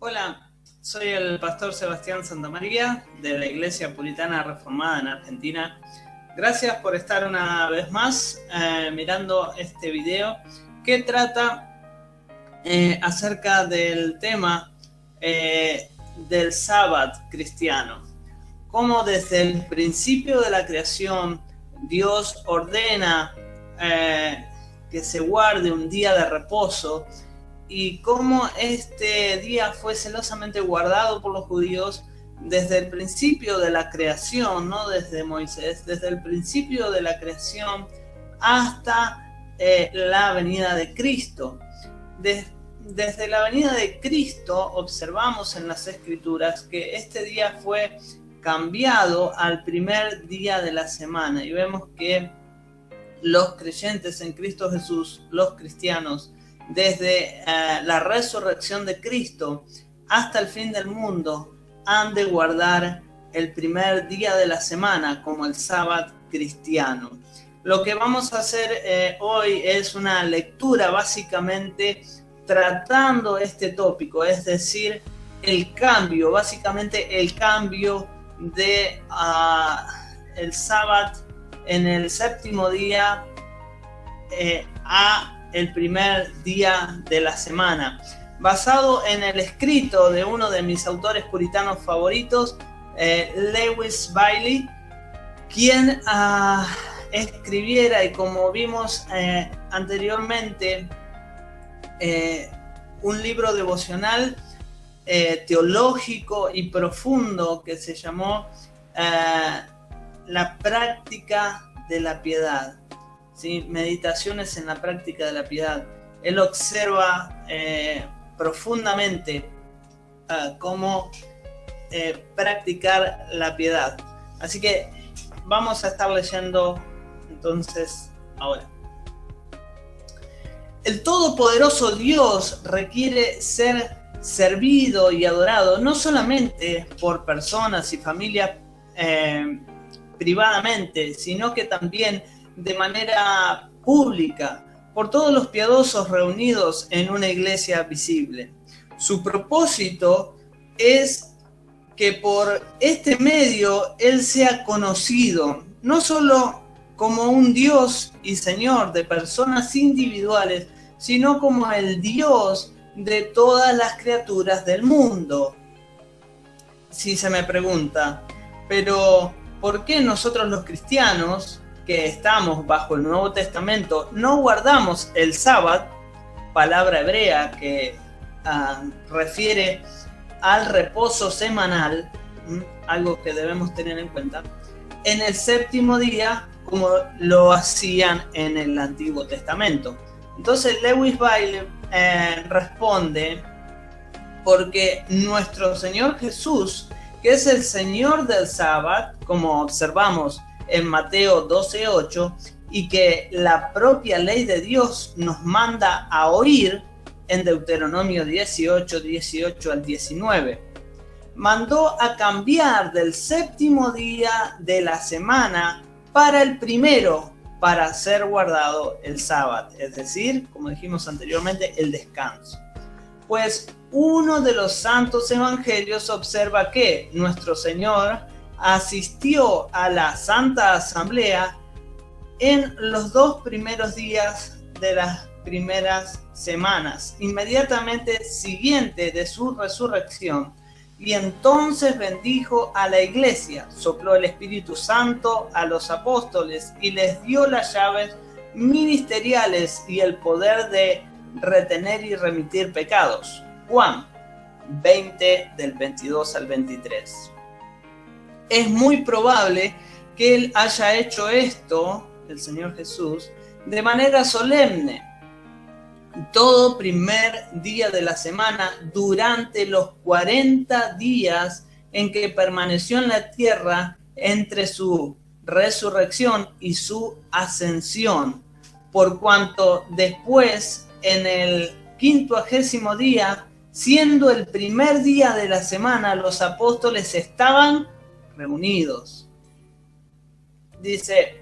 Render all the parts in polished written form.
Hola, soy el pastor Sebastián Santamaría de la Iglesia Puritana Reformada en Argentina. Gracias por estar una vez más mirando este video que trata acerca del tema del sábado cristiano. Cómo desde el principio de la creación Dios ordena que se guarde un día de reposo, y cómo este día fue celosamente guardado por los judíos desde el principio de la creación, no desde Moisés, desde el principio de la creación hasta la venida de Cristo. Desde la venida de Cristo observamos en las Escrituras que este día fue cambiado al primer día de la semana, y vemos que los creyentes en Cristo Jesús, los cristianos, desde la resurrección de Cristo hasta el fin del mundo, han de guardar el primer día de la semana como el sábado cristiano. Lo que vamos a hacer hoy es una lectura básicamente tratando este tópico, es decir, el cambio, básicamente el cambio de el sábado en el séptimo día a el primer día de la semana, basado en el escrito de uno de mis autores puritanos favoritos, Lewis Bailey, quien escribiera, y como vimos anteriormente, un libro devocional teológico y profundo que se llamó La práctica de la piedad. ¿Sí? Meditaciones en la práctica de la piedad. Él observa profundamente cómo practicar la piedad. Así que vamos a estar leyendo entonces ahora. El todopoderoso Dios requiere ser servido y adorado no solamente por personas y familias privadamente, sino que también de manera pública por todos los piadosos reunidos en una iglesia visible. Su propósito es que por este medio Él sea conocido, no solo como un Dios y Señor de personas individuales, sino como el Dios de todas las criaturas del mundo. Si se me pregunta, pero ¿por qué nosotros los cristianos, que estamos bajo el Nuevo Testamento, no guardamos el sábado, palabra hebrea que refiere al reposo semanal, algo que debemos tener en cuenta, en el séptimo día como lo hacían en el Antiguo Testamento? Entonces Lewis Bailey responde: porque nuestro Señor Jesús, que es el Señor del sábado, como observamos en Mateo 12:8, y que la propia ley de Dios nos manda a oír en Deuteronomio 18 al 19, mandó a cambiar del séptimo día de la semana para el primero, para ser guardado el sábado, es decir, como dijimos anteriormente, el descanso. Pues uno de los santos evangelios observa que nuestro Señor asistió a la Santa Asamblea en los 2 primeros días de las primeras semanas, inmediatamente siguiente de su resurrección, y entonces bendijo a la iglesia, sopló el Espíritu Santo a los apóstoles y les dio las llaves ministeriales y el poder de retener y remitir pecados. Juan 20 del 22 al 23. Es muy probable que Él haya hecho esto, el Señor Jesús, de manera solemne, todo primer día de la semana durante los 40 días en que permaneció en la tierra entre su resurrección y su ascensión, por cuanto después, en el 50º día, siendo el primer día de la semana, los apóstoles estaban reunidos. Dice,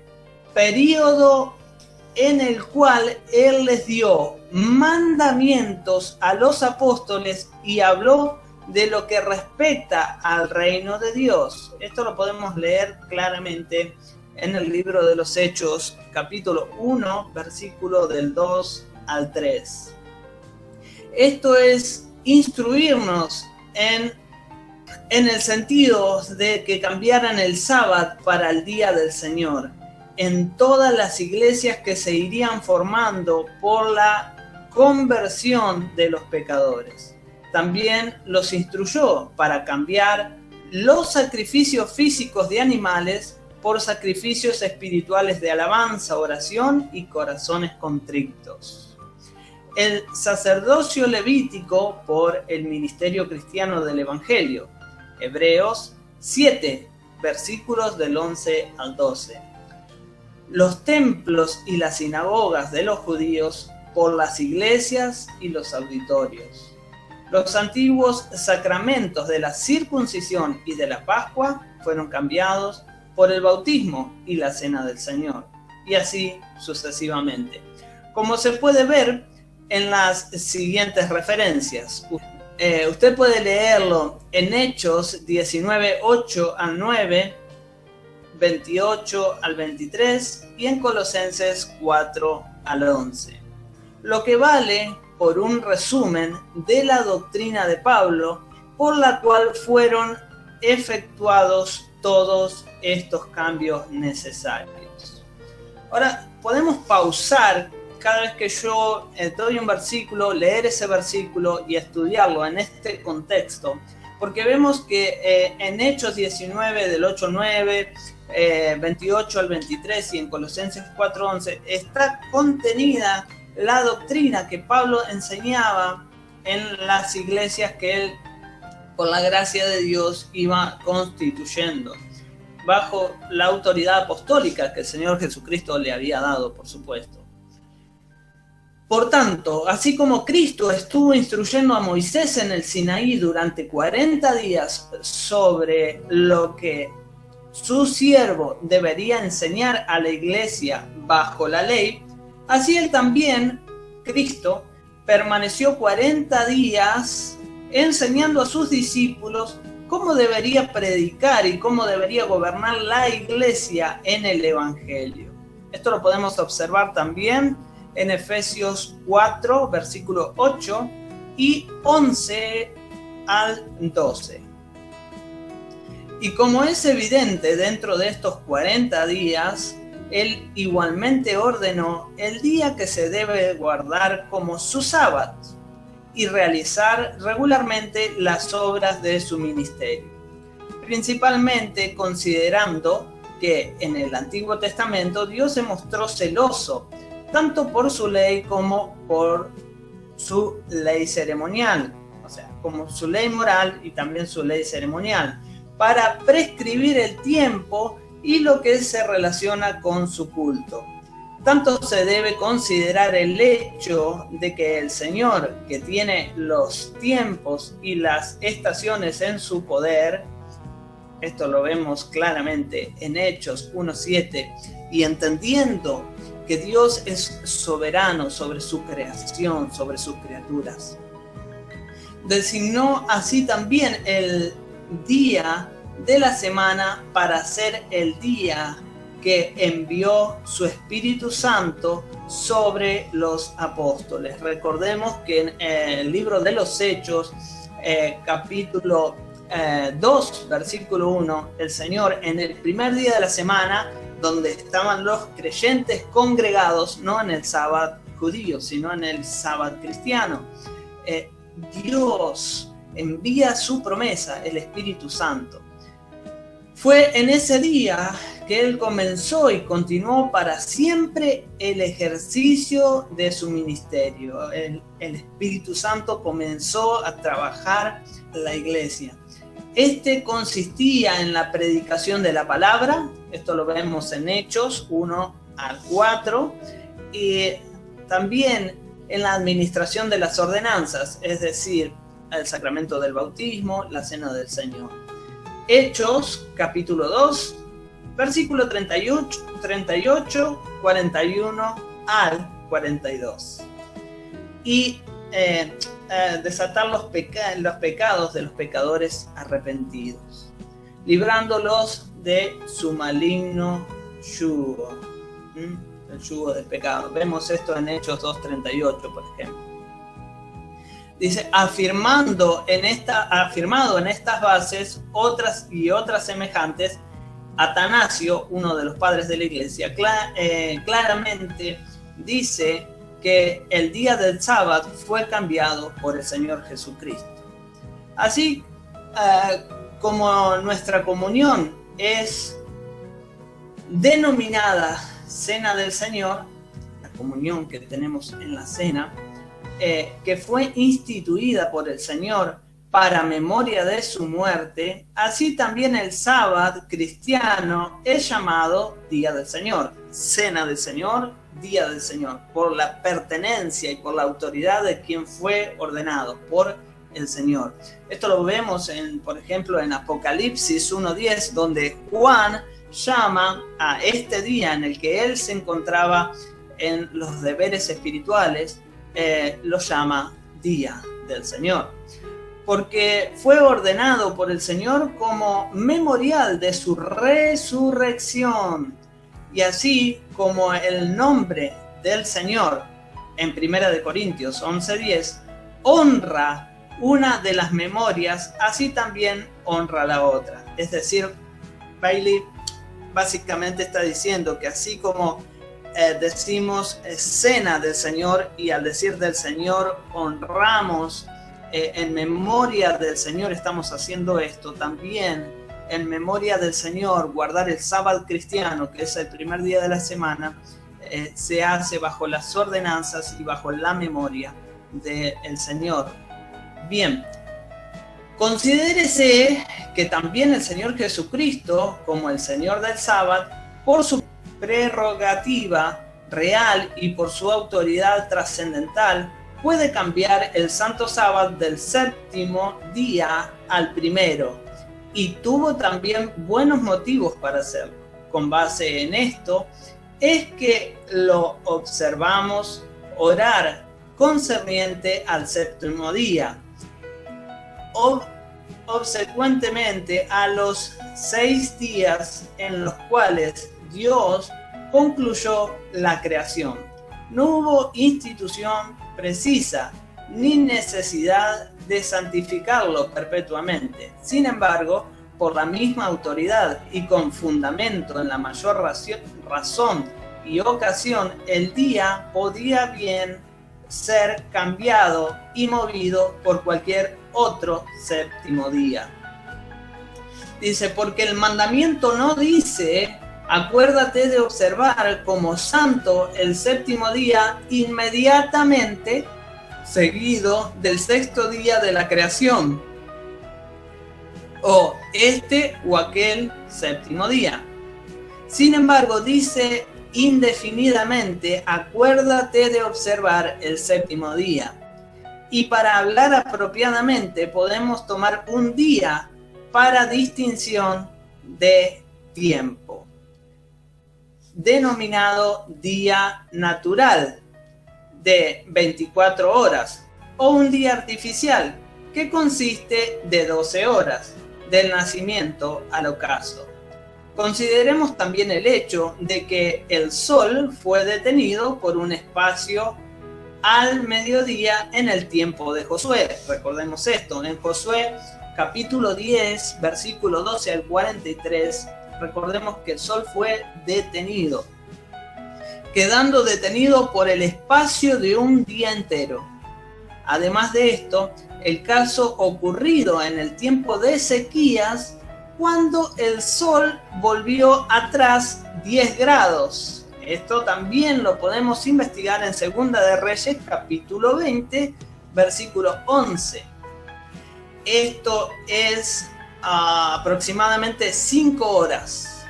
período en el cual Él les dio mandamientos a los apóstoles y habló de lo que respecta al reino de Dios. Esto lo podemos leer claramente en el libro de los Hechos, capítulo 1, versículo del 2 al 3. Esto es instruirnos en el sentido de que cambiaran el sábado para el día del Señor en todas las iglesias que se irían formando por la conversión de los pecadores. También los instruyó para cambiar los sacrificios físicos de animales por sacrificios espirituales de alabanza, oración y corazones contritos. El sacerdocio levítico por el ministerio cristiano del Evangelio. Hebreos 7, versículos del 11 al 12. Los templos y las sinagogas de los judíos por las iglesias y los auditorios. Los antiguos sacramentos de la circuncisión y de la Pascua fueron cambiados por el bautismo y la cena del Señor, y así sucesivamente. Como se puede ver en las siguientes referencias. Usted puede leerlo en Hechos 19, 8 al 9, 28 al 23 y en Colosenses 4 al 11. Lo que vale por un resumen de la doctrina de Pablo, por la cual fueron efectuados todos estos cambios necesarios. Ahora, podemos pausar cada vez que yo doy un versículo, leer ese versículo y estudiarlo en este contexto, porque vemos que en Hechos 19, del 8 al 9, 28 al 23 y en Colosenses 4 al 11, está contenida la doctrina que Pablo enseñaba en las iglesias que él, por la gracia de Dios, iba constituyendo, bajo la autoridad apostólica que el Señor Jesucristo le había dado, por supuesto. Por tanto, así como Cristo estuvo instruyendo a Moisés en el Sinaí durante 40 días sobre lo que su siervo debería enseñar a la iglesia bajo la ley, así él también, Cristo, permaneció 40 días enseñando a sus discípulos cómo debería predicar y cómo debería gobernar la iglesia en el Evangelio. Esto lo podemos observar también en Efesios 4, versículo 8 y 11 al 12. Y como es evidente dentro de estos 40 días, él igualmente ordenó el día que se debe guardar como su sábado y realizar regularmente las obras de su ministerio, principalmente considerando que en el Antiguo Testamento Dios se mostró celoso tanto por su ley como por su ley ceremonial, o sea, como su ley moral y también su ley ceremonial, para prescribir el tiempo y lo que se relaciona con su culto. Tanto se debe considerar el hecho de que el Señor, que tiene los tiempos y las estaciones en su poder, esto lo vemos claramente en Hechos 1:7, y entendiendo que Dios es soberano sobre su creación, sobre sus criaturas, designó así también el día de la semana para ser el día que envió su Espíritu Santo sobre los apóstoles. Recordemos que en el libro de los Hechos, capítulo 2, versículo 1, el Señor en el primer día de la semana, donde estaban los creyentes congregados, no en el sábado judío, sino en el sábado cristiano, Dios envía su promesa, el Espíritu Santo. Fue en ese día que él comenzó y continuó para siempre el ejercicio de su ministerio. El Espíritu Santo comenzó a trabajar en la iglesia. Este consistía en la predicación de la palabra, esto lo vemos en Hechos 1 al 4, y también en la administración de las ordenanzas, es decir, el sacramento del bautismo, la cena del Señor. Hechos, capítulo 2, versículo 38, 41 al 42. Y desatar los pecados de los pecadores arrepentidos, librándolos de su maligno yugo, el yugo del pecado. Vemos esto en Hechos 2:38, por ejemplo. Dice, afirmado en estas bases, otras semejantes, Atanasio, uno de los padres de la iglesia, claramente dice que el día del sábado fue cambiado por el Señor Jesucristo. Así como nuestra comunión es denominada Cena del Señor, la comunión que tenemos en la cena, que fue instituida por el Señor para memoria de su muerte, así también el sábado cristiano es llamado Día del Señor, Cena del Señor, Día del Señor, por la pertenencia y por la autoridad de quien fue ordenado, por el Señor. Esto lo vemos, por ejemplo, en Apocalipsis 1:10, donde Juan llama a este día en el que él se encontraba en los deberes espirituales, lo llama Día del Señor, porque fue ordenado por el Señor como memorial de su resurrección. Y así como el nombre del Señor en 1 Corintios 11:10 honra una de las memorias, así también honra la otra. Es decir, Bailey básicamente está diciendo que así como decimos cena del Señor, y al decir del Señor honramos en memoria del Señor, estamos haciendo esto también en memoria del Señor. Guardar el sábado cristiano, que es el primer día de la semana, se hace bajo las ordenanzas y bajo la memoria del Señor. Bien, considérese que también el Señor Jesucristo, como el Señor del sábado, por su prerrogativa real y por su autoridad trascendental, puede cambiar el santo sábado del séptimo día al primero, y tuvo también buenos motivos para hacerlo. Con base en esto es que lo observamos orar concerniente al séptimo día, obsecuentemente a los 6 días en los cuales Dios concluyó la creación. No hubo institución precisa ni necesidad de santificarlo perpetuamente. Sin embargo, por la misma autoridad y con fundamento en la mayor razón y ocasión, el día podía bien ser cambiado y movido por cualquier otro séptimo día. Dice, porque el mandamiento no dice: acuérdate de observar como santo el séptimo día inmediatamente seguido del sexto día de la creación, o este o aquel séptimo día. Sin embargo, dice indefinidamente: acuérdate de observar el séptimo día. Y para hablar apropiadamente podemos tomar un día para distinción de tiempo, denominado día natural de 24 horas, o un día artificial que consiste de 12 horas, del nacimiento al ocaso. Consideremos también el hecho de que el sol fue detenido por un espacio al mediodía en el tiempo de Josué. Recordemos esto, en Josué capítulo 10, versículo 12 al 43, recordemos que el sol fue detenido, quedando detenido por el espacio de un día entero. Además de esto, el caso ocurrido en el tiempo de Ezequías, cuando el sol volvió atrás 10 grados. Esto también lo podemos investigar en Segunda de Reyes, capítulo 20, versículo 11. Esto es aproximadamente 5 horas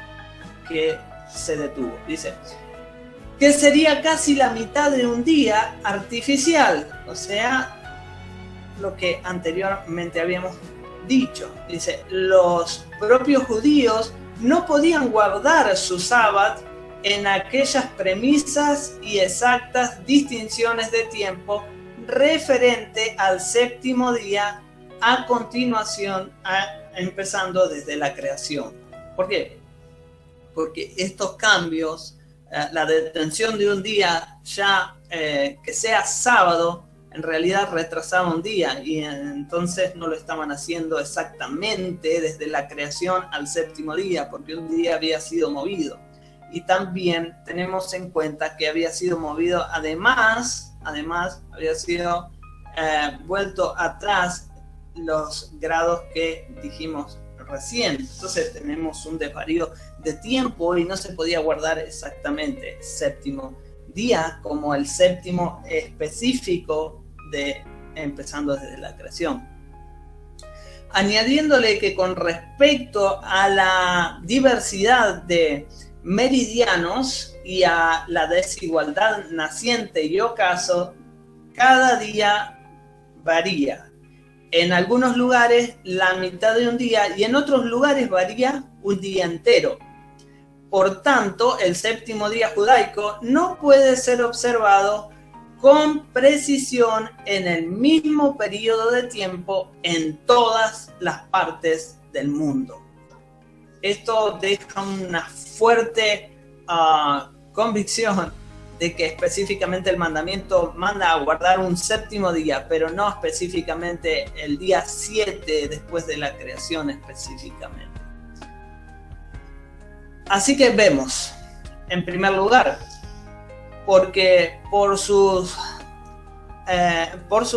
que se detuvo. Dice que sería casi la mitad de un día artificial, o sea, lo que anteriormente habíamos dicho. Dice, los propios judíos no podían guardar su sábado en aquellas premisas y exactas distinciones de tiempo referente al séptimo día a continuación, empezando desde la creación. ¿Por qué? Porque estos cambios, la detención de un día ya que sea sábado, en realidad retrasaba un día y entonces no lo estaban haciendo exactamente desde la creación al séptimo día, porque un día había sido movido. Y también tenemos en cuenta que había sido movido, además había sido vuelto atrás los grados que dijimos recién. Entonces tenemos un desvarío de tiempo y no se podía guardar exactamente el séptimo día como el séptimo específico empezando desde la creación. Añadiéndole que con respecto a la diversidad de meridianos y a la desigualdad naciente y ocaso, cada día varía. En algunos lugares la mitad de un día y en otros lugares varía un día entero. Por tanto, el séptimo día judaico no puede ser observado con precisión en el mismo periodo de tiempo en todas las partes del mundo. Esto deja una fuerte convicción de que específicamente el mandamiento manda a guardar un séptimo día, pero no específicamente el día 7 después de la creación específicamente. Así que vemos, en primer lugar, porque por su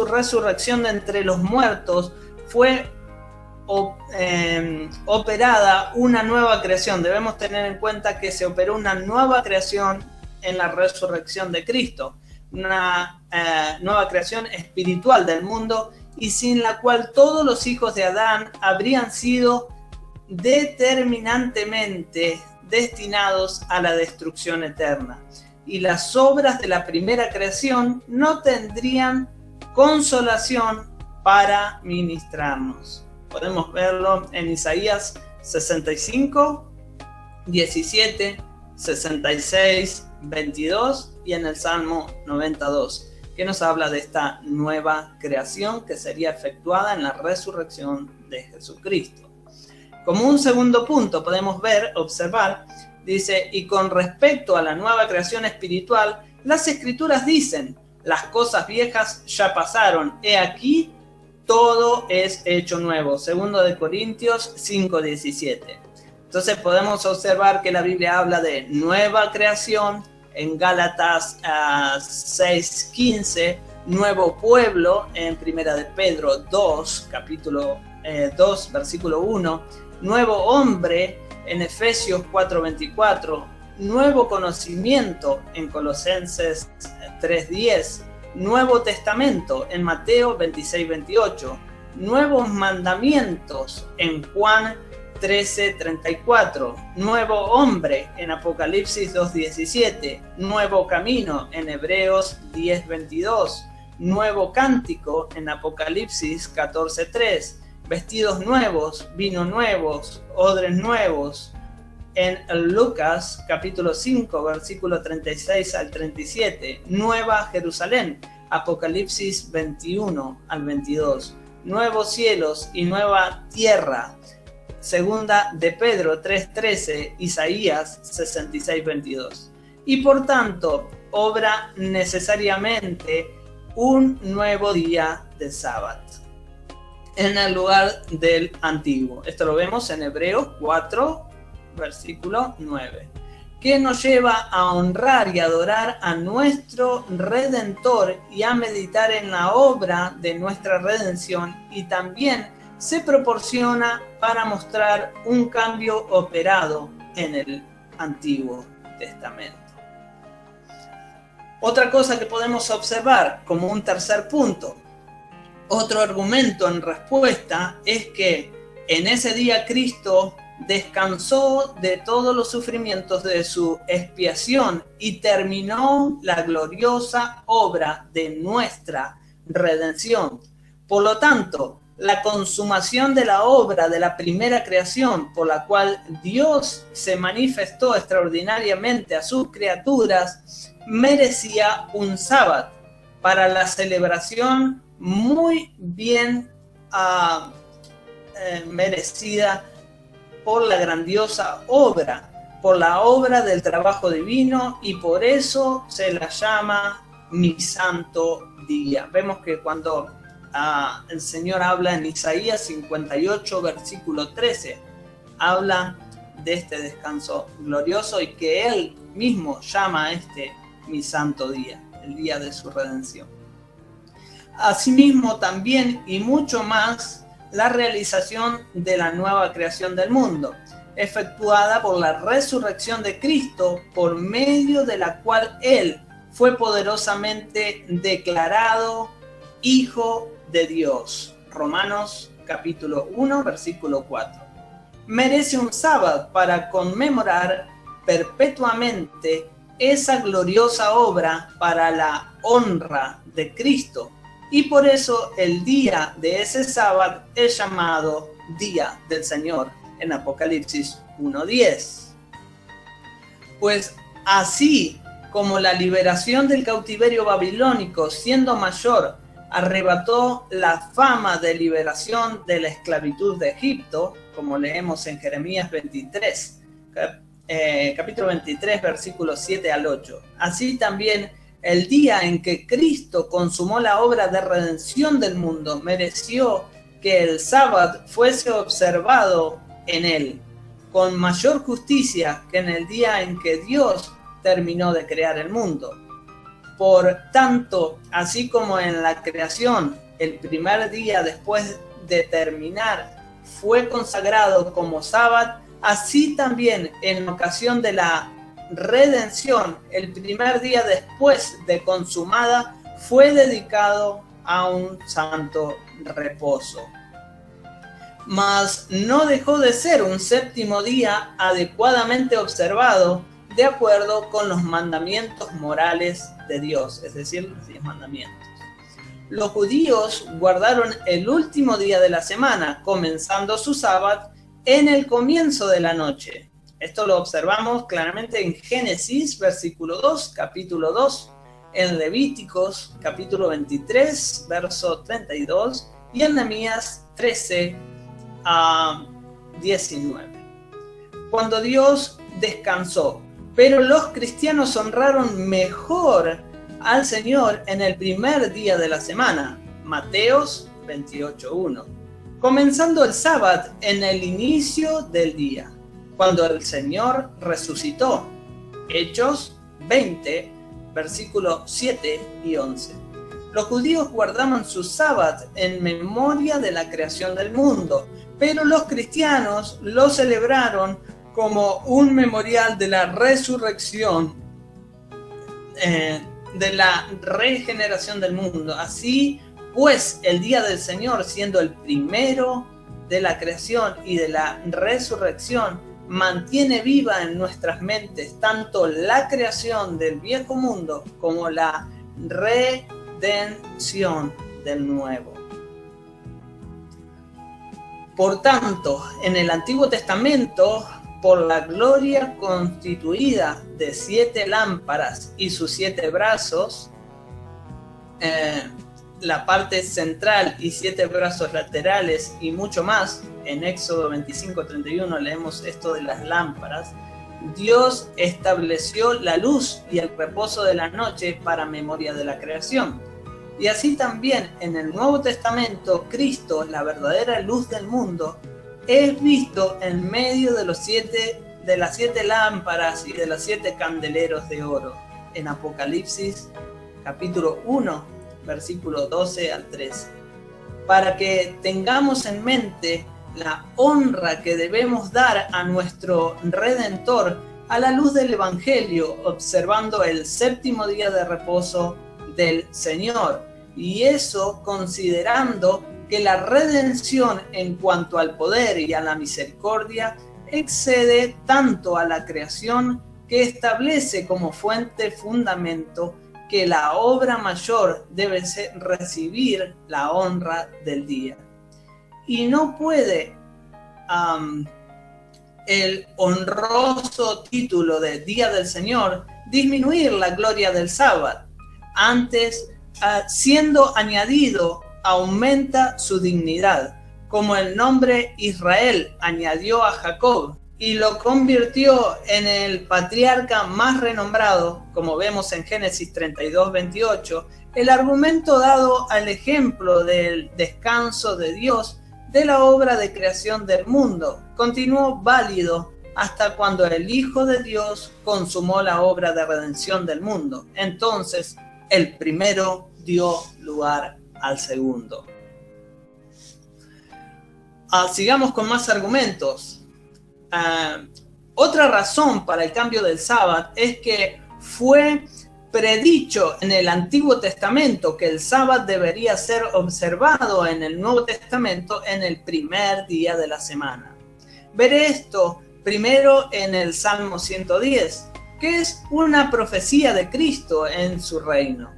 resurrección de entre los muertos fue operada una nueva creación. Debemos tener en cuenta que se operó una nueva creación en la resurrección de Cristo, una nueva creación espiritual del mundo, y sin la cual todos los hijos de Adán habrían sido determinantemente destinados a la destrucción eterna. Y las obras de la primera creación no tendrían consolación para ministrarnos. Podemos verlo en Isaías 65, 17, 66, 22 y en el Salmo 92, que nos habla de esta nueva creación que sería efectuada en la resurrección de Jesucristo. Como un segundo punto podemos observar, dice, y con respecto a la nueva creación espiritual, las Escrituras dicen, las cosas viejas ya pasaron, he aquí, todo es hecho nuevo. Segundo de Corintios 5:17. Entonces podemos observar que la Biblia habla de nueva creación, en Gálatas 6:15, nuevo pueblo, en Primera de Pedro 2, capítulo 2, versículo 1, nuevo hombre, en Efesios 4:24, nuevo conocimiento en Colosenses 3:10, Nuevo Testamento en Mateo 26:28, nuevos mandamientos en Juan 13:34, nuevo hombre en Apocalipsis 2:17, nuevo camino en Hebreos 10:22, nuevo cántico en Apocalipsis 14:3, vestidos nuevos, vino nuevos, odres nuevos, en Lucas capítulo 5, versículo 36 al 37, Nueva Jerusalén, Apocalipsis 21 al 22, nuevos cielos y nueva tierra, Segunda de Pedro 3:13, Isaías 66:22. Y por tanto, obra necesariamente un nuevo día de sábado en el lugar del antiguo. Esto lo vemos en Hebreos 4, versículo 9, que nos lleva a honrar y adorar a nuestro Redentor y a meditar en la obra de nuestra redención, y también se proporciona para mostrar un cambio operado en el Antiguo Testamento. Otra cosa que podemos observar como un tercer punto, otro argumento en respuesta, es que en ese día Cristo descansó de todos los sufrimientos de su expiación y terminó la gloriosa obra de nuestra redención. Por lo tanto, la consumación de la obra de la primera creación, por la cual Dios se manifestó extraordinariamente a sus criaturas, merecía un sábado, para la celebración muy bien merecida por la grandiosa obra, por la obra del trabajo divino, y por eso se la llama mi santo día. Vemos que cuando el Señor habla en Isaías 58, versículo 13, habla de este descanso glorioso y que Él mismo llama a este mi santo día, el día de su redención. Asimismo también y mucho más la realización de la nueva creación del mundo, efectuada por la resurrección de Cristo, por medio de la cual Él fue poderosamente declarado Hijo de Dios. Romanos capítulo 1, versículo 4. Merece un sábado para conmemorar perpetuamente esa gloriosa obra para la honra de Cristo, y por eso el día de ese sábado es llamado Día del Señor en Apocalipsis 1:10. Pues así como la liberación del cautiverio babilónico, siendo mayor, arrebató la fama de liberación de la esclavitud de Egipto, como leemos en Jeremías 23, capítulo 23, versículos 7 al 8. Así también el día en que Cristo consumó la obra de redención del mundo mereció que el sábado fuese observado en él, con mayor justicia que en el día en que Dios terminó de crear el mundo. Por tanto, así como en la creación, el primer día después de terminar fue consagrado como sábado, así también en ocasión de la redención, el primer día después de consumada fue dedicado a un santo reposo. Mas no dejó de ser un séptimo día adecuadamente observado de acuerdo con los mandamientos morales de Dios, es decir, los 10 mandamientos. Los judíos guardaron el último día de la semana, comenzando su sábado en el comienzo de la noche. Esto lo observamos claramente en Génesis, versículo 2, capítulo 2, en Levíticos, capítulo 23, verso 32, y en Nehemías 13 a 19. Cuando Dios descansó, pero los cristianos honraron mejor al Señor en el primer día de la semana, Mateos 28:1, comenzando el sábado en el inicio del día, cuando el Señor resucitó, Hechos 20, versículos 7 y 11. Los judíos guardaban su sábado en memoria de la creación del mundo, pero los cristianos lo celebraron como un memorial de la resurrección, de la regeneración del mundo. Así pues, el día del Señor, siendo el primero de la creación y de la resurrección, mantiene viva en nuestras mentes tanto la creación del viejo mundo como la redención del nuevo. Por tanto, en el Antiguo Testamento, por la gloria constituida de 7 lámparas y sus 7 brazos, la parte central y 7 brazos laterales y mucho más, en Éxodo 25:31 leemos esto de las lámparas, Dios estableció la luz y el reposo de la noche para memoria de la creación. Y así también en el Nuevo Testamento, Cristo, la verdadera luz del mundo, es visto en medio de las 7 lámparas y de los 7 candeleros de oro, en Apocalipsis capítulo 1, versículo 12 al 13, para que tengamos en mente la honra que debemos dar a nuestro Redentor a la luz del Evangelio, observando el séptimo día de reposo del Señor, y eso considerando que la redención en cuanto al poder y a la misericordia excede tanto a la creación, que establece como fuente fundamento que la obra mayor debe recibir la honra del día. Y no puede el honroso título de Día del Señor disminuir la gloria del sábado. Antes siendo añadido, aumenta su dignidad, como el nombre Israel añadió a Jacob y lo convirtió en el patriarca más renombrado, como vemos en Génesis 32:28, el argumento dado al ejemplo del descanso de Dios de la obra de creación del mundo continuó válido hasta cuando el Hijo de Dios consumó la obra de redención del mundo. Entonces, el primero dio lugar al segundo. Sigamos con más argumentos. Otra razón para el cambio del sábado es que fue predicho en el Antiguo Testamento que el sábado debería ser observado en el Nuevo Testamento en el primer día de la semana. Veré esto primero en el Salmo 110, que es una profecía de Cristo en su reino.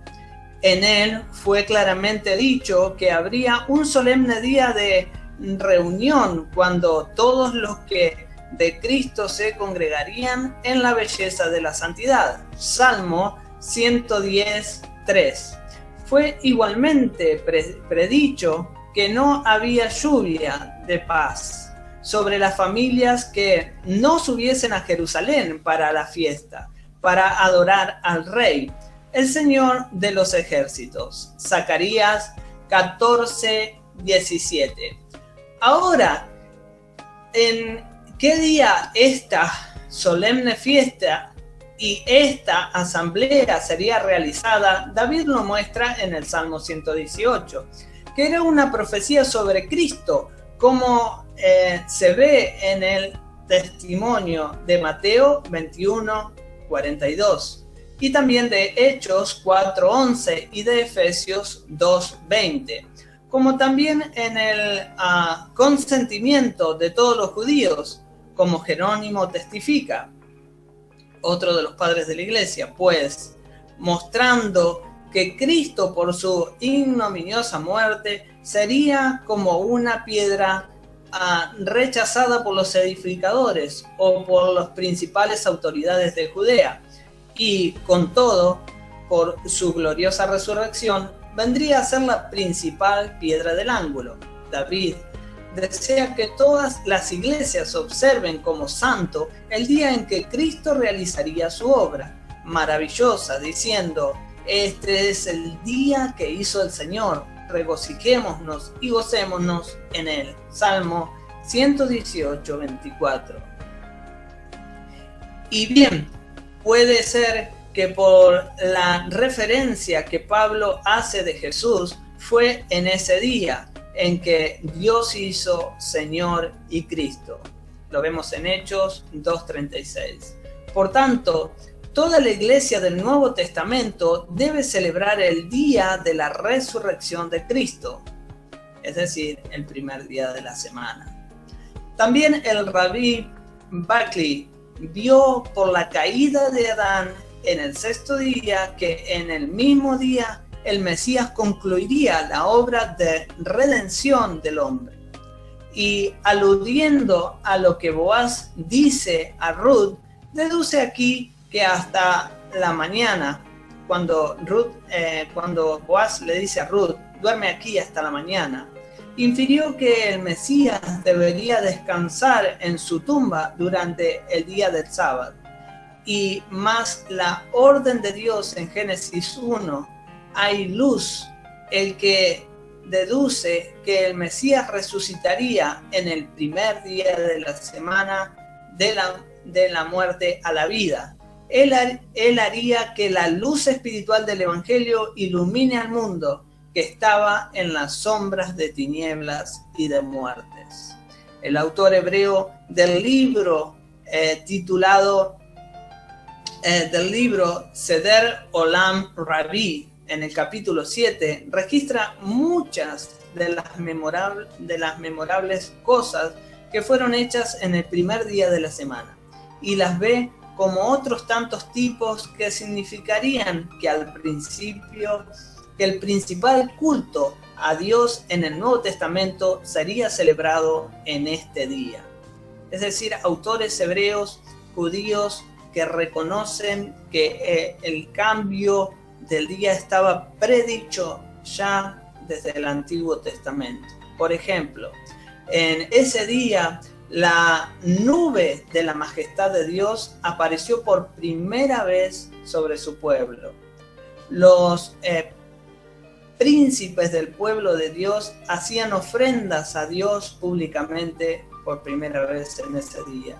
En él fue claramente dicho que habría un solemne día de reunión cuando todos los que de Cristo se congregarían en la belleza de la santidad. Salmo 110:3. Fue igualmente predicho que no había lluvia de paz sobre las familias que no subiesen a Jerusalén para la fiesta, para adorar al Rey, el Señor de los ejércitos. Zacarías 14:17. Ahora, ¿en qué día esta solemne fiesta y esta asamblea sería realizada? David lo muestra en el Salmo 118, que era una profecía sobre Cristo, como se ve en el testimonio de Mateo 21:42 y también de Hechos 4:11 y de Efesios 2:20, como también en el consentimiento de todos los judíos, como Jerónimo testifica, otro de los padres de la iglesia, pues mostrando que Cristo por su ignominiosa muerte sería como una piedra rechazada por los edificadores o por las principales autoridades de Judea, y con todo, por su gloriosa resurrección, vendría a ser la principal piedra del ángulo. David desea que todas las iglesias observen como santo el día en que Cristo realizaría su obra maravillosa, diciendo: este es el día que hizo el Señor, regocijémonos y gocémonos en él. Salmo 118:24. Y bien, puede ser que por la referencia que Pablo hace de Jesús fue en ese día en que Dios hizo Señor y Cristo. Lo vemos en Hechos 2:36. Por tanto, toda la iglesia del Nuevo Testamento debe celebrar el día de la resurrección de Cristo, es decir, el primer día de la semana. También el rabí Buckley vio por la caída de Adán en el sexto día que en el mismo día el Mesías concluiría la obra de redención del hombre. Y aludiendo a lo que Boaz dice a Ruth, deduce aquí que hasta la mañana, cuando Boaz le dice a Ruth, duerme aquí hasta la mañana, infirió que el Mesías debería descansar en su tumba durante el día del sábado. Y más la orden de Dios en Génesis 1, hay luz, el que deduce que el Mesías resucitaría en el primer día de la semana de la muerte a la vida. Él haría que la luz espiritual del Evangelio ilumine al mundo que estaba en las sombras de tinieblas y de muertes. El autor hebreo del libro titulado del libro Seder Olam Rabbi, en el capítulo 7, registra muchas de las memorables cosas que fueron hechas en el primer día de la semana, y las ve como otros tantos tipos que significarían que el principal culto a Dios en el Nuevo Testamento sería celebrado en este día. Es decir, autores hebreos, judíos, que reconocen que el cambio del día estaba predicho ya desde el Antiguo Testamento. Por ejemplo, en ese día la nube de la majestad de Dios apareció por primera vez sobre su pueblo. Los príncipes del pueblo de Dios hacían ofrendas a Dios públicamente por primera vez en ese día.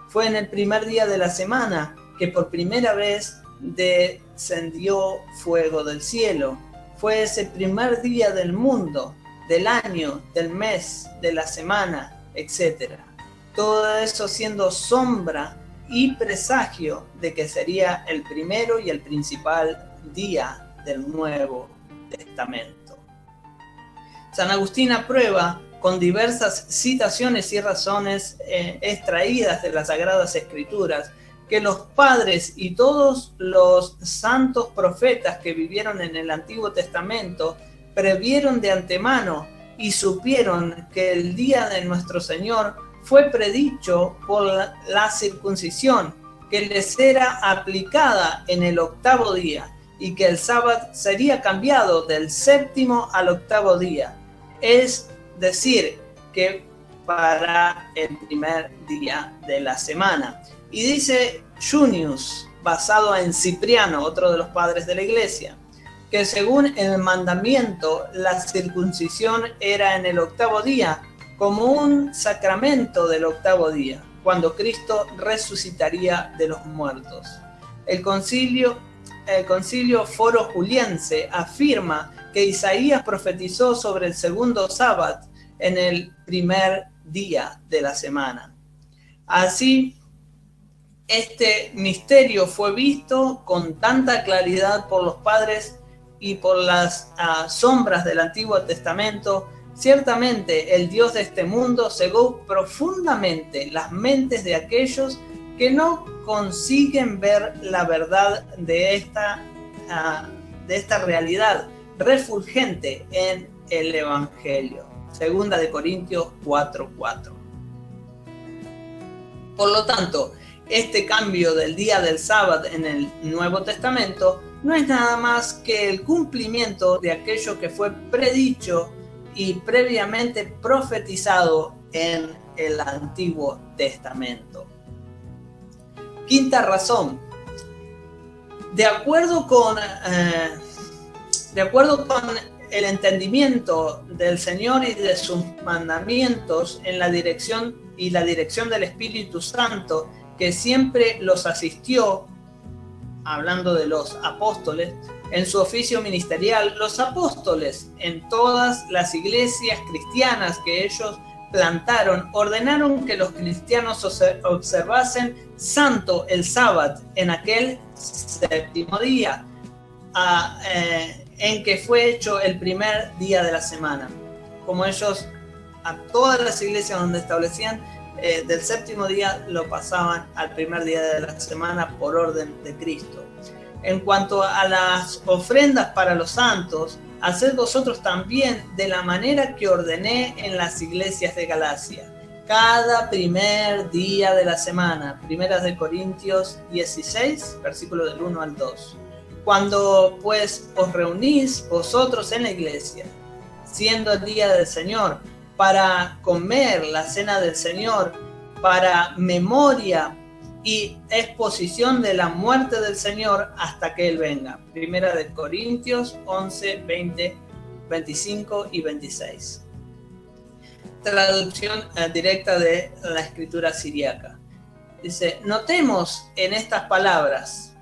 Fue en el primer día de la semana que por primera vez descendió fuego del cielo. Fue ese primer día del mundo, del año, del mes, de la semana, etc. Todo eso siendo sombra y presagio de que sería el primero y el principal día del Nuevo Testamento. San Agustín aprueba con diversas citaciones y razones extraídas de las Sagradas Escrituras que los padres y todos los santos profetas que vivieron en el Antiguo Testamento previeron de antemano y supieron que el día de nuestro Señor fue predicho por la circuncisión que les era aplicada en el octavo día y que el sábado sería cambiado del séptimo al octavo día, es decir, que para el primer día de la semana. Y dice Junius, basado en Cipriano, otro de los padres de la iglesia, que según el mandamiento, la circuncisión era en el octavo día, como un sacramento del octavo día, cuando Cristo resucitaría de los muertos. El concilio Foro Juliense afirma que Isaías profetizó sobre el segundo sábado en el primer día de la semana. Así, este misterio fue visto con tanta claridad por los padres y por las sombras del Antiguo Testamento. Ciertamente el Dios de este mundo cegó profundamente las mentes de aquellos que no consiguen ver la verdad de esta realidad refulgente en el Evangelio. Segunda de Corintios 4:4. Por lo tanto, este cambio del día del sábado en el Nuevo Testamento no es nada más que el cumplimiento de aquello que fue predicho y previamente profetizado en el Antiguo Testamento. Quinta razón. De acuerdo con el entendimiento del Señor y de sus mandamientos en la dirección del Espíritu Santo, que siempre los asistió, hablando de los apóstoles, en su oficio ministerial, los apóstoles en todas las iglesias cristianas que ellos plantaron, ordenaron que los cristianos observasen santo el sábado en aquel séptimo día, en que fue hecho el primer día de la semana. Como ellos, a todas las iglesias donde establecían del séptimo día, lo pasaban al primer día de la semana por orden de Cristo. En cuanto a las ofrendas para los santos, haced vosotros también de la manera que ordené en las iglesias de Galacia, cada primer día de la semana. Primera de Corintios 16, versículo del 1 al 2. Cuando pues os reunís vosotros en la iglesia, siendo el día del Señor, para comer la cena del Señor, para memoria y exposición de la muerte del Señor hasta que Él venga. Primera de Corintios 11, 20, 25 y 26. Traducción directa de la escritura siriaca. Dice, notemos en estas palabras: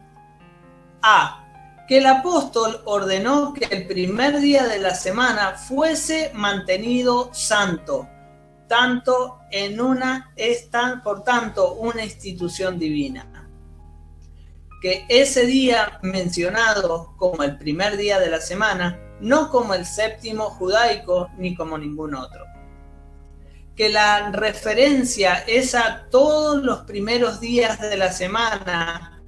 A, que el apóstol ordenó que el primer día de la semana fuese mantenido santo, por tanto, una institución divina. Que ese día mencionado como el primer día de la semana, no como el séptimo judaico ni como ningún otro. Que la referencia es a todos los primeros días de la semana,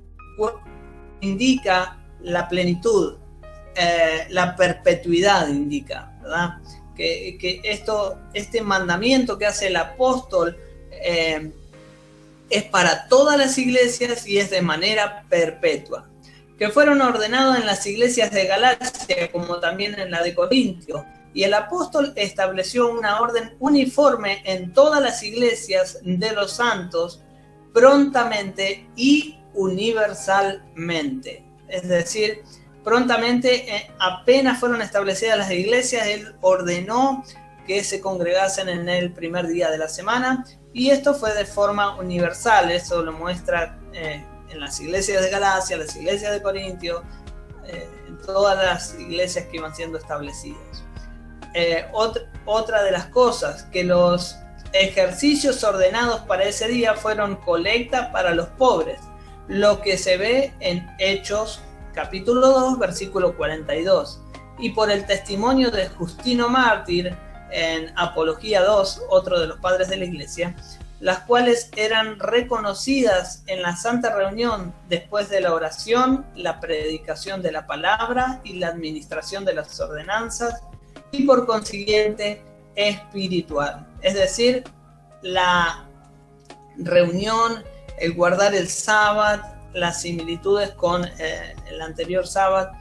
indica la plenitud, la perpetuidad indica, ¿verdad? Que este mandamiento que hace el apóstol es para todas las iglesias y es de manera perpetua. que fueron ordenados en las iglesias de Galacia, como también en la de Corintio. Y el apóstol estableció una orden uniforme en todas las iglesias de los santos, prontamente y universalmente. Es decir, prontamente, apenas fueron establecidas las iglesias, él ordenó que se congregasen en el primer día de la semana, y esto fue de forma universal. Eso lo muestra en las iglesias de Galacia, las iglesias de Corintio, en todas las iglesias que iban siendo establecidas. Otra de las cosas, que los ejercicios ordenados para ese día fueron colecta para los pobres, lo que se ve en Hechos capítulo 2, versículo 42, y por el testimonio de Justino Mártir en Apología 2, otro de los padres de la iglesia, las cuales eran reconocidas en la Santa Reunión después de la oración, la predicación de la palabra y la administración de las ordenanzas, y por consiguiente espiritual. Es decir, la reunión, el guardar el sábado, las similitudes con el anterior sábado,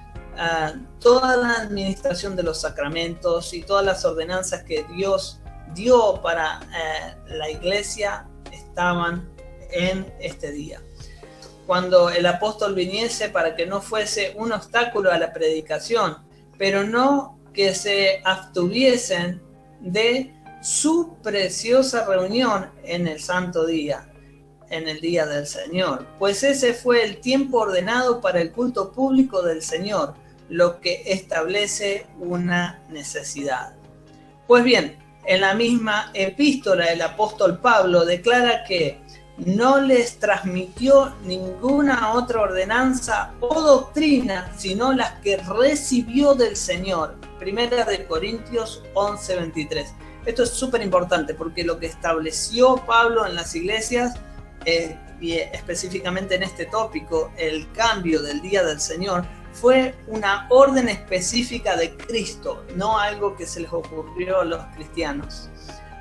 toda la administración de los sacramentos y todas las ordenanzas que Dios dio para la iglesia estaban en este día. Cuando el apóstol viniese, para que no fuese un obstáculo a la predicación, pero no que se abstuviesen de su preciosa reunión en el santo día, en el día del Señor, pues ese fue el tiempo ordenado para el culto público del Señor, lo que establece una necesidad. Pues bien, en la misma epístola el apóstol Pablo declara que no les transmitió ninguna otra ordenanza o doctrina, sino las que recibió del Señor. Primera de Corintios 11:23. Esto es súper importante, porque lo que estableció Pablo en las iglesias, y específicamente en este tópico, el cambio del día del Señor, fue una orden específica de Cristo, no algo que se les ocurrió a los cristianos.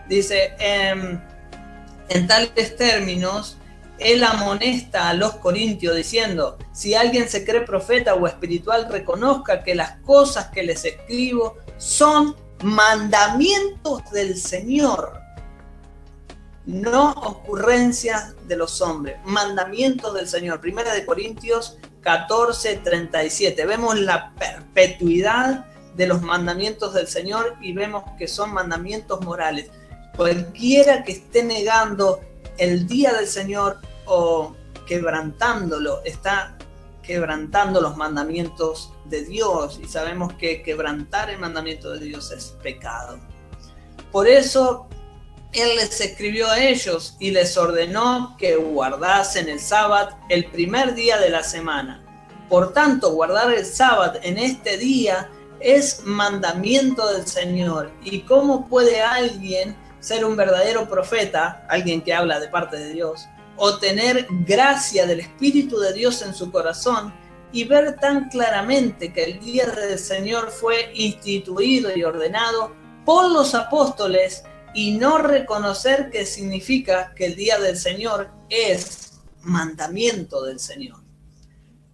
Dice, en tales términos, él amonesta a los corintios diciendo: si alguien se cree profeta o espiritual, reconozca que las cosas que les escribo son mandamientos del Señor, no ocurrencias de los hombres, mandamientos del Señor. Primera de Corintios 14:37. Vemos la perpetuidad de los mandamientos del Señor y vemos que son mandamientos morales. Cualquiera que esté negando el día del Señor o quebrantándolo, está quebrantando los mandamientos de Dios, y sabemos que quebrantar el mandamiento de Dios es pecado. Por eso Él les escribió a ellos y les ordenó que guardasen el sábado el primer día de la semana. Por tanto, guardar el sábado en este día es mandamiento del Señor. ¿Y cómo puede alguien ser un verdadero profeta, alguien que habla de parte de Dios, o tener gracia del Espíritu de Dios en su corazón y ver tan claramente que el día del Señor fue instituido y ordenado por los apóstoles y no reconocer que significa que el día del Señor es mandamiento del Señor?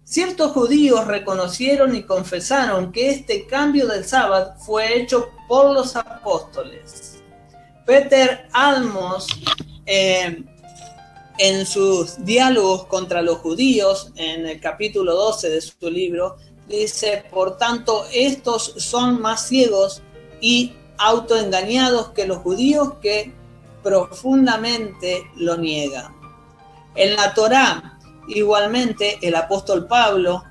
Ciertos judíos reconocieron y confesaron que este cambio del sábado fue hecho por los apóstoles. Peter Almos, en sus diálogos contra los judíos, en el capítulo 12 de su libro, dice: por tanto, estos son más ciegos y autoengañados que los judíos, que profundamente lo niegan. En la Torá, igualmente, el apóstol Pablo,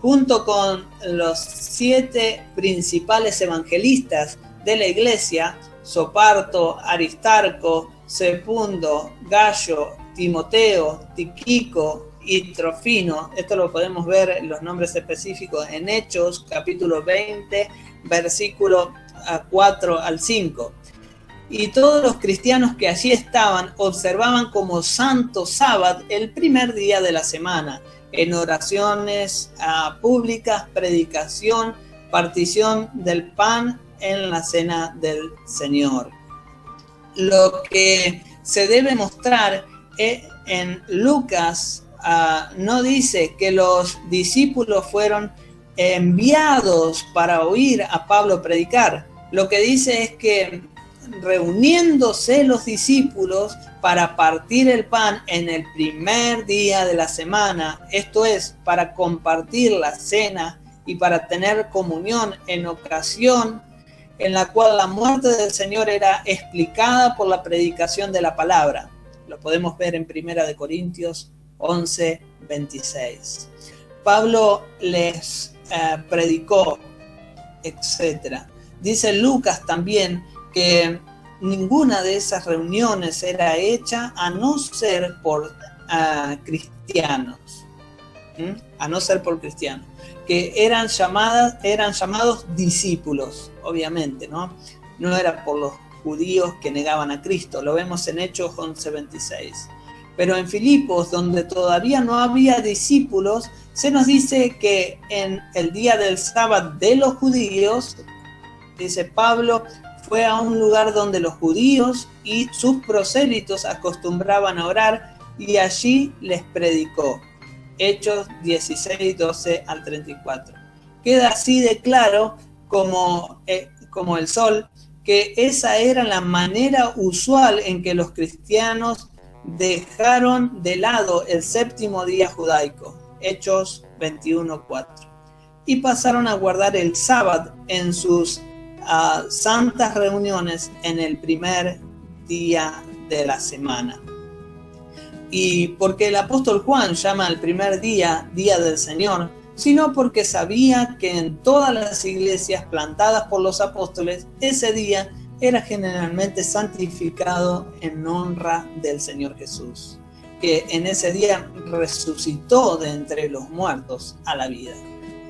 junto con los 7 principales evangelistas de la iglesia, Soparto, Aristarco, Secundo, Gallo, Timoteo, Tíquico y Trofino, esto lo podemos ver en los nombres específicos en Hechos, capítulo 20, versículo 4 al 5. Y todos los cristianos que allí estaban observaban como santo sábado el primer día de la semana, en oraciones públicas, predicación, partición del pan en la cena del Señor. Lo que se debe mostrar en Lucas no dice que los discípulos fueron enviados para oír a Pablo predicar. Lo que dice es que reuniéndose los discípulos para partir el pan en el primer día de la semana, esto es, para compartir la cena y para tener comunión en ocasión en la cual la muerte del Señor era explicada por la predicación de la palabra. Lo podemos ver en 1 Corintios 11, 26. Pablo les predicó, etc. Dice Lucas también que ninguna de esas reuniones era hecha a no ser por cristianos. A no ser por cristianos, que eran llamados discípulos, obviamente, ¿no? No era por los judíos que negaban a Cristo, lo vemos en Hechos 11:26. Pero en Filipos, donde todavía no había discípulos, se nos dice que en el día del sábado de los judíos, dice Pablo, fue a un lugar donde los judíos y sus prosélitos acostumbraban a orar y allí les predicó. Hechos 16, 12 al 34. Queda así de claro como el sol que esa era la manera usual en que los cristianos dejaron de lado el séptimo día judaico, Hechos 21, 4, y pasaron a guardar el sábado en sus santas reuniones en el primer día de la semana. Y porque el apóstol Juan llama al primer día, Día del Señor, sino porque sabía que en todas las iglesias plantadas por los apóstoles, ese día era generalmente santificado en honra del Señor Jesús, que en ese día resucitó de entre los muertos a la vida.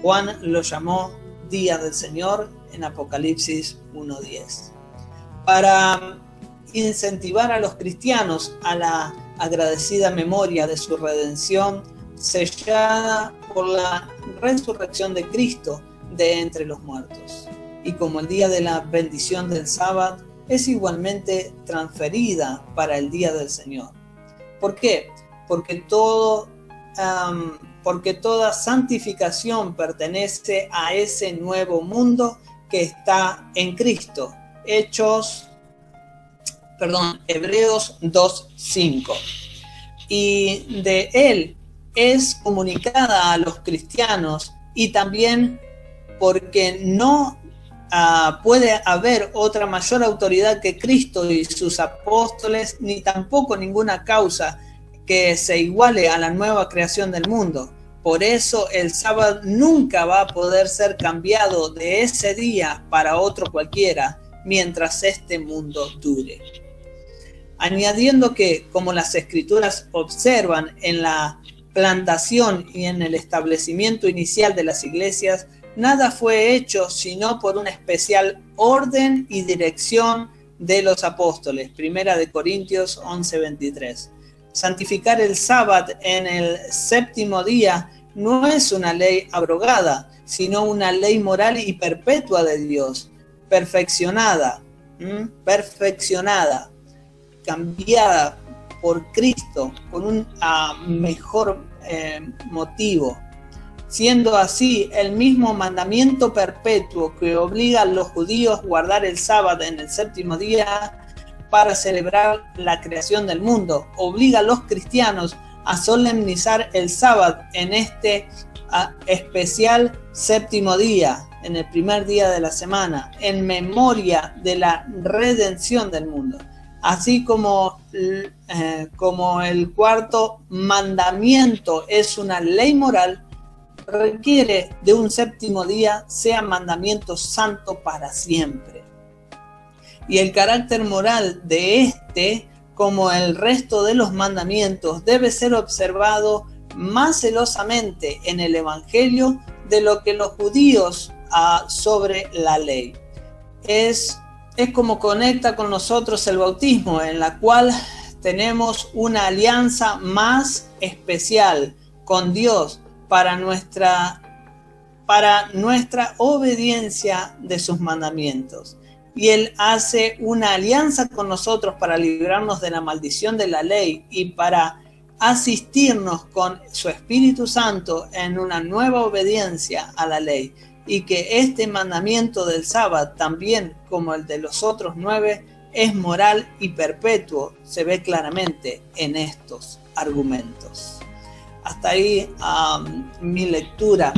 Juan lo llamó Día del Señor en Apocalipsis 1:10. Para incentivar a los cristianos a la agradecida memoria de su redención, sellada por la resurrección de Cristo de entre los muertos. Y como el día de la bendición del sábado es igualmente transferida para el día del Señor. ¿Por qué? Porque toda santificación pertenece a ese nuevo mundo que está en Cristo. Hebreos 2:5. Y de él es comunicada a los cristianos, y también porque no puede haber otra mayor autoridad que Cristo y sus apóstoles, ni tampoco ninguna causa que se iguale a la nueva creación del mundo. Por eso el sábado nunca va a poder ser cambiado de ese día para otro cualquiera mientras este mundo dure. Añadiendo que, como las Escrituras observan en la plantación y en el establecimiento inicial de las iglesias, nada fue hecho sino por una especial orden y dirección de los apóstoles. 1 Corintios 11:23. Santificar el sábado en el séptimo día no es una ley abrogada, sino una ley moral y perpetua de Dios, perfeccionada, cambiada por Cristo, con un mejor motivo. Siendo así, el mismo mandamiento perpetuo que obliga a los judíos a guardar el sábado en el séptimo día para celebrar la creación del mundo, obliga a los cristianos a solemnizar el sábado en este especial séptimo día, en el primer día de la semana, en memoria de la redención del mundo. Así como el cuarto mandamiento es una ley moral, requiere de un séptimo día sea mandamiento santo para siempre. Y el carácter moral de este, como el resto de los mandamientos, debe ser observado más celosamente en el Evangelio de lo que los judíos sobre la ley. Es como conecta con nosotros el bautismo, en la cual tenemos una alianza más especial con Dios para nuestra obediencia de sus mandamientos. Y Él hace una alianza con nosotros para librarnos de la maldición de la ley y para asistirnos con su Espíritu Santo en una nueva obediencia a la ley, y que este mandamiento del sábado, también como el de los otros 9, es moral y perpetuo, se ve claramente en estos argumentos. Hasta ahí mi lectura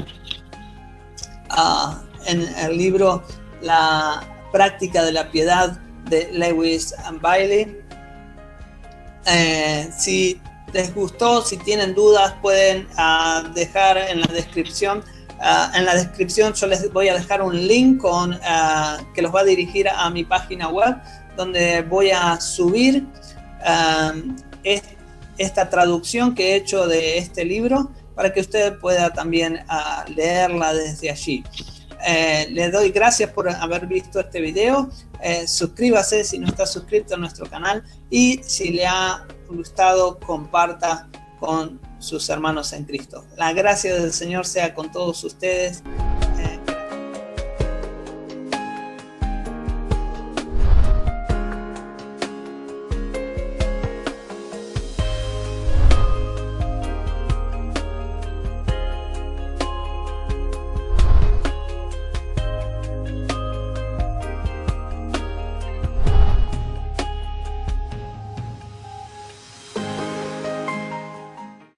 en el libro La práctica de la piedad de Lewis Bailey. Si les gustó, si tienen dudas, pueden dejar en la descripción. En la descripción yo les voy a dejar un link que los va a dirigir a mi página web, donde voy a subir esta traducción que he hecho de este libro, para que usted pueda también leerla desde allí. Le doy gracias por haber visto este video. Suscríbase si no está suscrito a nuestro canal, y si le ha gustado, comparta con sus hermanos en Cristo. La gracia del Señor sea con todos ustedes.